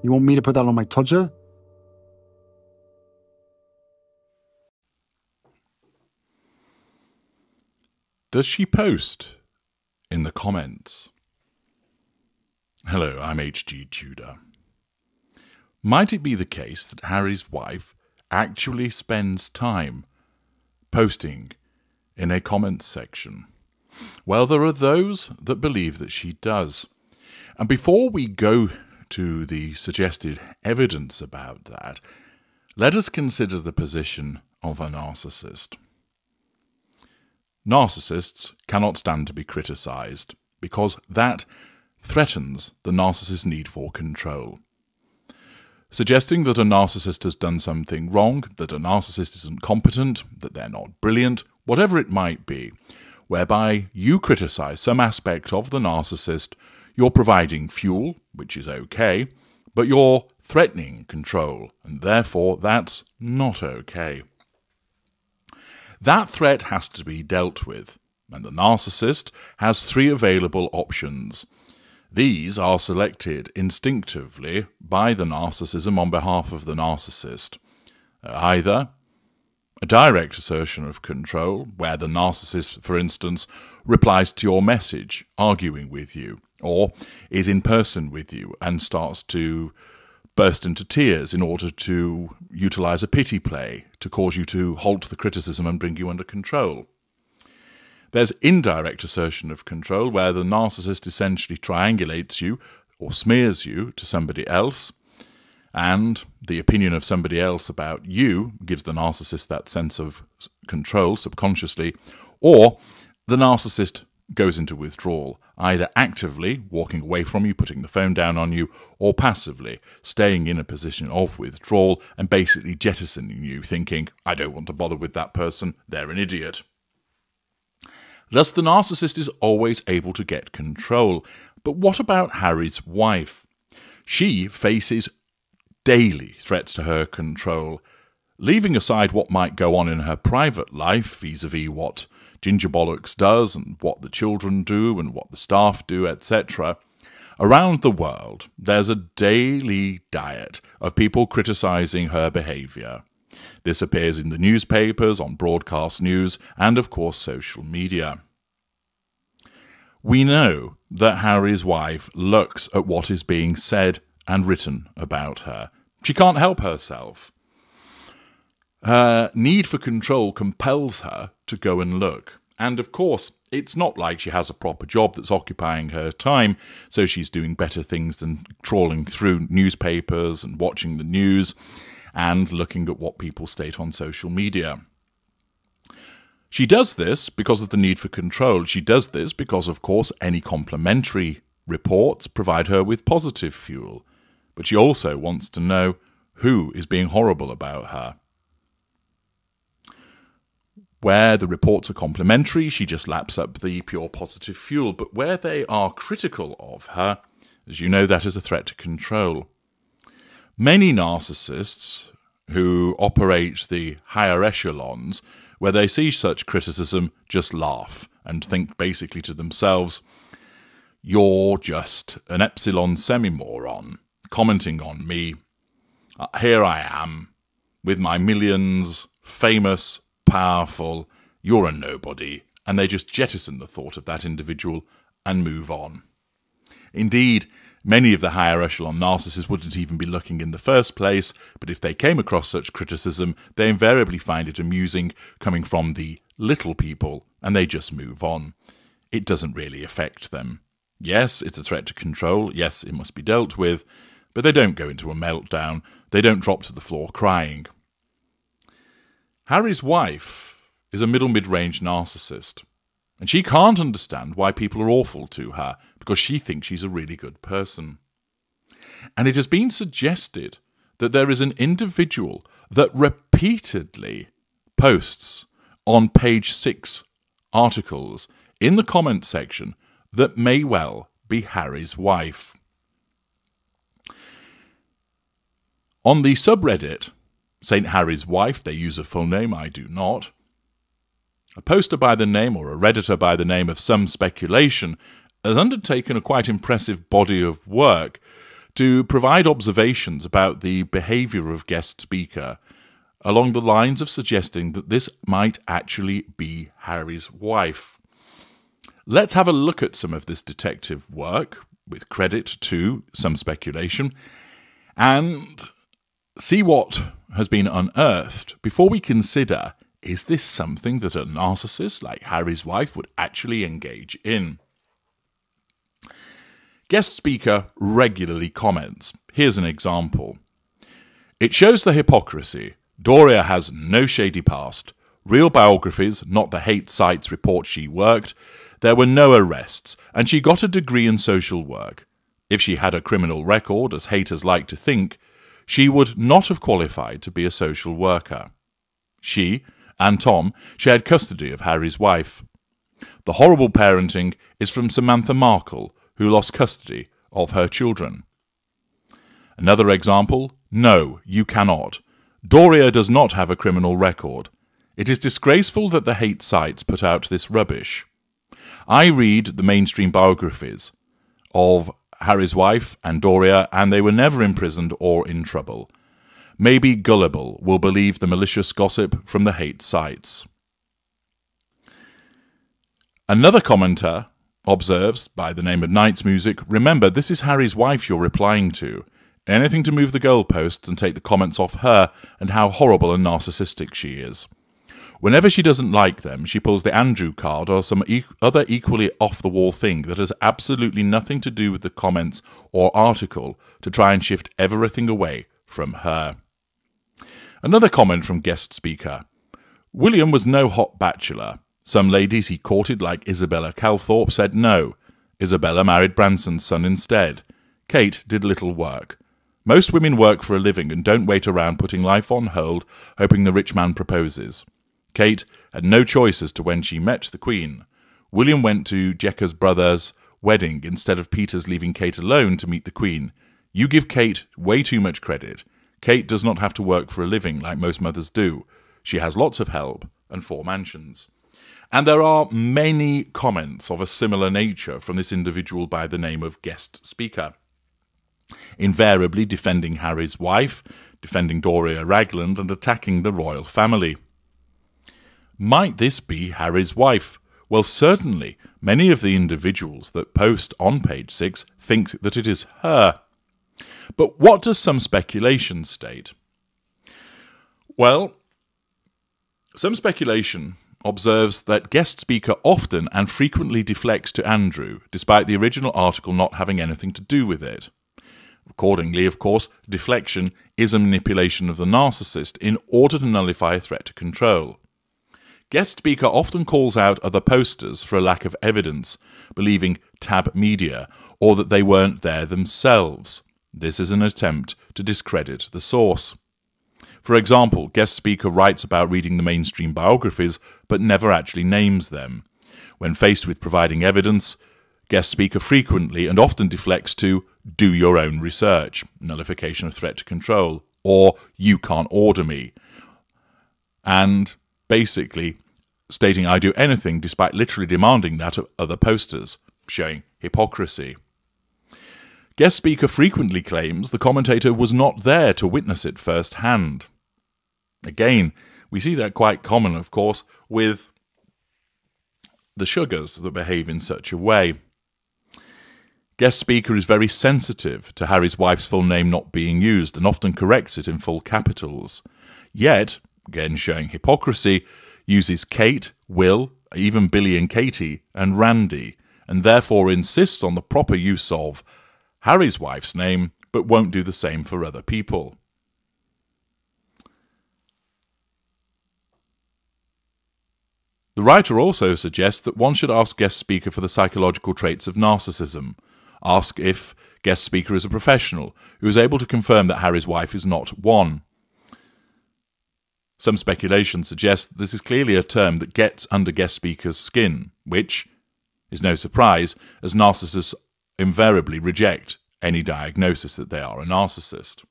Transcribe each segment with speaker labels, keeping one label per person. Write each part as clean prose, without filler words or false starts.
Speaker 1: You want me to put that on my Tudor?
Speaker 2: Does she post in the comments? Hello, I'm H.G. Tudor. Might it be the case that Harry's wife actually spends time posting in a comments section? Well, there are those that believe that she does. And before we go to the suggested evidence about that, let us consider the position of a narcissist. Narcissists cannot stand to be criticised because that threatens the narcissist's need for control. Suggesting that a narcissist has done something wrong, that a narcissist isn't competent, that they're not brilliant, whatever it might be, whereby you criticise some aspect of the narcissist, you're providing fuel, which is okay, but you're threatening control, and therefore that's not okay. That threat has to be dealt with, and the narcissist has three available options. These are selected instinctively by the narcissism on behalf of the narcissist. Either a direct assertion of control, where the narcissist, for instance, replies to your message, arguing with you, or is in person with you and starts to burst into tears in order to utilize a pity play to cause you to halt the criticism and bring you under control. There's indirect assertion of control, where the narcissist essentially triangulates you or smears you to somebody else, and the opinion of somebody else about you gives the narcissist that sense of control subconsciously, or the narcissist goes into withdrawal, either actively walking away from you, putting the phone down on you, or passively staying in a position of withdrawal and basically jettisoning you, thinking, I don't want to bother with that person, they're an idiot. Thus, the narcissist is always able to get control. But what about Harry's wife? She faces daily threats to her control. Leaving aside what might go on in her private life, vis-a-vis what Ginger Bollocks does and what the children do and what the staff do, etc., around the world there's a daily diet of people criticising her behaviour. This appears in the newspapers, on broadcast news, and of course social media. We know that Harry's wife looks at what is being said and written about her. She can't help herself. Her need for control compels her to go and look. And of course, it's not like she has a proper job that's occupying her time, so she's doing better things than trawling through newspapers and watching the news and looking at what people state on social media. She does this because of the need for control. She does this because, of course, any complimentary reports provide her with positive fuel. But she also wants to know who is being horrible about her. Where the reports are complimentary, she just laps up the pure positive fuel. But where they are critical of her, as you know, that is a threat to control. Many narcissists who operate the higher echelons, where they see such criticism, just laugh and think basically to themselves, you're just an epsilon semi-moron commenting on me. Here I am, with my millions, famous, powerful, you're a nobody, and they just jettison the thought of that individual and move on. Indeed, many of the higher echelon narcissists wouldn't even be looking in the first place, but if they came across such criticism, they invariably find it amusing coming from the little people, and they just move on. It doesn't really affect them. Yes, it's a threat to control. Yes, it must be dealt with, but they don't go into a meltdown. They don't drop to the floor crying. Harry's wife is a middle-mid-range narcissist, and she can't understand why people are awful to her, because she thinks she's a really good person. And it has been suggested that there is an individual that repeatedly posts on page 6 articles in the comment section that may well be Harry's wife. On the subreddit, St. Harry's Wife, they use a full name, I do not, a poster by the name, or a redditor by the name of Some Speculation, has undertaken a quite impressive body of work to provide observations about the behaviour of guest speaker along the lines of suggesting that this might actually be Harry's wife. Let's have a look at some of this detective work, with credit to some speculation, and see what has been unearthed before we consider, is this something that a narcissist like Harry's wife would actually engage in? Guest speaker regularly comments. Here's an example. It shows the hypocrisy. Doria has no shady past. Real biographies, not the hate sites report she worked. There were no arrests, and she got a degree in social work. If she had a criminal record, as haters like to think, she would not have qualified to be a social worker. She and Tom shared custody of Harry's wife. The horrible parenting is from Samantha Markle, who lost custody of her children. Another example, no, you cannot. Doria does not have a criminal record. It is disgraceful that the hate sites put out this rubbish. I read the mainstream biographies of Harry's wife and Doria, and they were never imprisoned or in trouble. Maybe gullible will believe the malicious gossip from the hate sites. Another commenter observes, by the name of Night's Music, remember, this is Harry's wife you're replying to. Anything to move the goalposts and take the comments off her and how horrible and narcissistic she is. Whenever she doesn't like them, she pulls the Andrew card or some other equally off-the-wall thing that has absolutely nothing to do with the comments or article to try and shift everything away from her. Another comment from guest speaker. William was no hot bachelor. Some ladies he courted, like Isabella Calthorpe, said no. Isabella married Branson's son instead. Kate did little work. Most women work for a living and don't wait around putting life on hold, hoping the rich man proposes. Kate had no choice as to when she met the Queen. William went to Jekka's brother's wedding instead of Peter's leaving Kate alone to meet the Queen. You give Kate way too much credit. Kate does not have to work for a living like most mothers do. She has lots of help and 4 mansions. And there are many comments of a similar nature from this individual by the name of guest speaker, invariably defending Harry's wife, defending Doria Ragland, and attacking the royal family. Might this be Harry's wife? Well, certainly, many of the individuals that post on page 6 think that it is her. But what does some speculation state? Well, some speculation observes that guest speaker often and frequently deflects to Andrew, despite the original article not having anything to do with it. Accordingly, of course, deflection is a manipulation of the narcissist in order to nullify a threat to control. Guest speaker often calls out other posters for a lack of evidence, believing Tab Media, or that they weren't there themselves. This is an attempt to discredit the source. For example, guest speaker writes about reading the mainstream biographies, but never actually names them. When faced with providing evidence, guest speaker frequently and often deflects to do your own research, nullification of threat to control, or you can't order me, and basically stating I do anything despite literally demanding that of other posters, showing hypocrisy. Guest speaker frequently claims the commentator was not there to witness it firsthand. Again, we see that quite common, of course, with the sugars that behave in such a way. Guest speaker is very sensitive to Harry's wife's full name not being used and often corrects it in full capitals. Yet, again showing hypocrisy, uses Kate, Will, even Billy and Katie, and Randy, and therefore insists on the proper use of Harry's wife's name, but won't do the same for other people. The writer also suggests that one should ask guest speaker for the psychological traits of narcissism. Ask if guest speaker is a professional who is able to confirm that Harry's wife is not one. Some speculation suggests that this is clearly a term that gets under guest speaker's skin, which is no surprise, as narcissists invariably reject any diagnosis that they are a narcissist.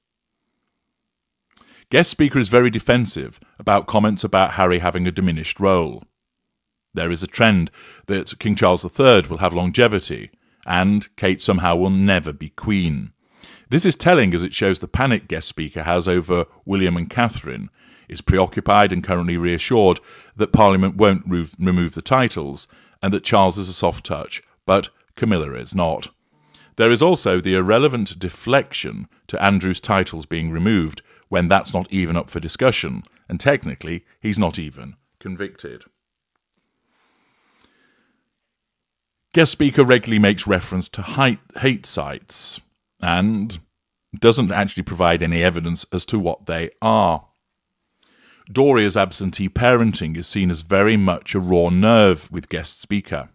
Speaker 2: Guest speaker is very defensive about comments about Harry having a diminished role. There is a trend that King Charles III will have longevity, and Kate somehow will never be queen. This is telling as it shows the panic guest speaker has over William and Catherine, is preoccupied and currently reassured that Parliament won't remove the titles and that Charles is a soft touch, but Camilla is not. There is also the irrelevant deflection to Andrew's titles being removed when that's not even up for discussion, and technically he's not even convicted. Guest speaker regularly makes reference to hate sites and doesn't actually provide any evidence as to what they are. Doria's absentee parenting is seen as very much a raw nerve with guest speaker.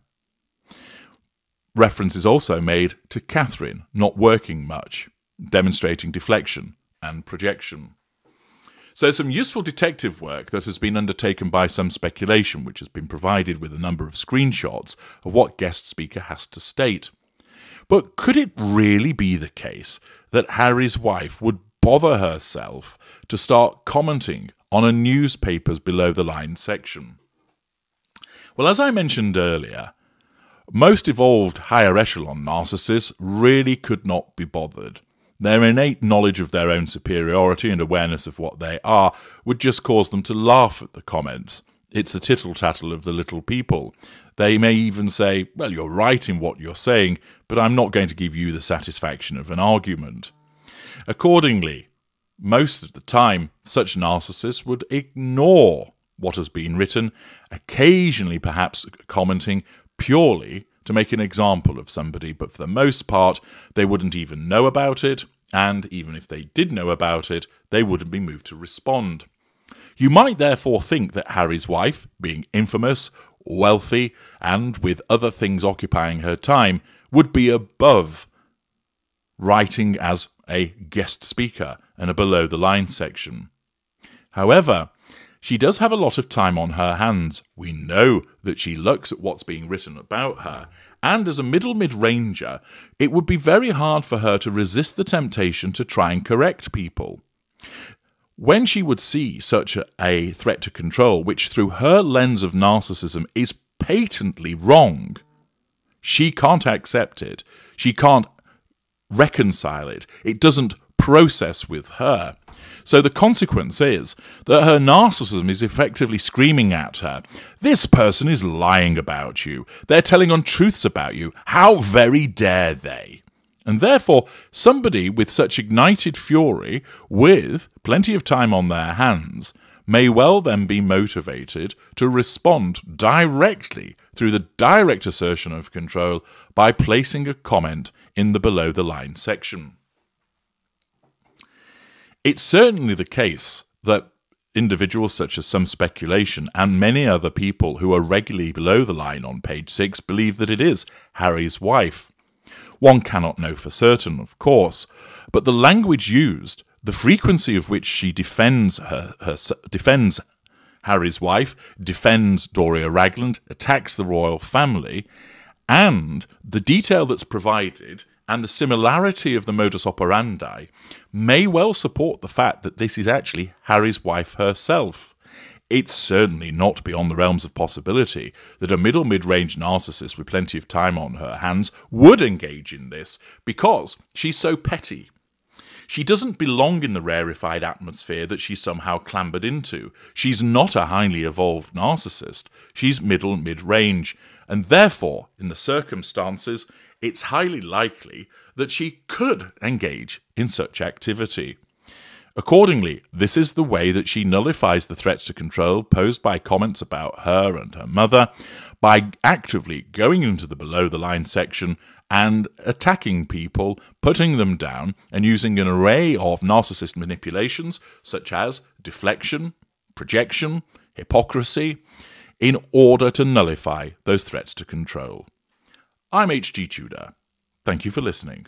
Speaker 2: Reference is also made to Catherine not working much, demonstrating deflection and projection. So some useful detective work that has been undertaken by some speculation, which has been provided with a number of screenshots of what guest speaker has to state. But could it really be the case that Harry's wife would bother herself to start commenting on a newspaper's below-the-line section? Well, as I mentioned earlier, most evolved higher echelon narcissists really could not be bothered. Their innate knowledge of their own superiority and awareness of what they are would just cause them to laugh at the comments. It's the tittle-tattle of the little people. They may even say, well, you're right in what you're saying, but I'm not going to give you the satisfaction of an argument. Accordingly, most of the time, such narcissists would ignore what has been written, occasionally perhaps commenting purely to make an example of somebody, but for the most part, they wouldn't even know about it, and even if they did know about it, they wouldn't be moved to respond. You might therefore think that Harry's wife, being infamous, wealthy, and with other things occupying her time, would be above writing as a guest speaker and a below-the-line section. However, she does have a lot of time on her hands. We know that she looks at what's being written about her, and as a mid-ranger, it would be very hard for her to resist the temptation to try and correct people. When she would see such a threat to control, which through her lens of narcissism is patently wrong, she can't accept it. She can't reconcile it. It doesn't process with her. So the consequence is that her narcissism is effectively screaming at her, this person is lying about you. They're telling untruths about you. How very dare they? And therefore, somebody with such ignited fury, with plenty of time on their hands, may well then be motivated to respond directly through the direct assertion of control by placing a comment in the below-the-line section. It's certainly the case that individuals such as some speculation and many other people who are regularly below the line on page 6 believe that it is Harry's wife. One cannot know for certain, of course, but the language used, the frequency of which she defends Harry's wife, defends Doria Ragland, attacks the royal family, and the detail that's provided and the similarity of the modus operandi may well support the fact that this is actually Harry's wife herself. It's certainly not beyond the realms of possibility that a mid-range narcissist with plenty of time on her hands would engage in this because she's so petty. She doesn't belong in the rarefied atmosphere that she somehow clambered into. She's not a highly evolved narcissist. She's mid-range, and therefore, in the circumstances, it's highly likely that she could engage in such activity. Accordingly, this is the way that she nullifies the threats to control posed by comments about her and her mother, by actively going into the below-the-line section and attacking people, putting them down, and using an array of narcissist manipulations such as deflection, projection, hypocrisy, in order to nullify those threats to control. I'm H.G. Tudor. Thank you for listening.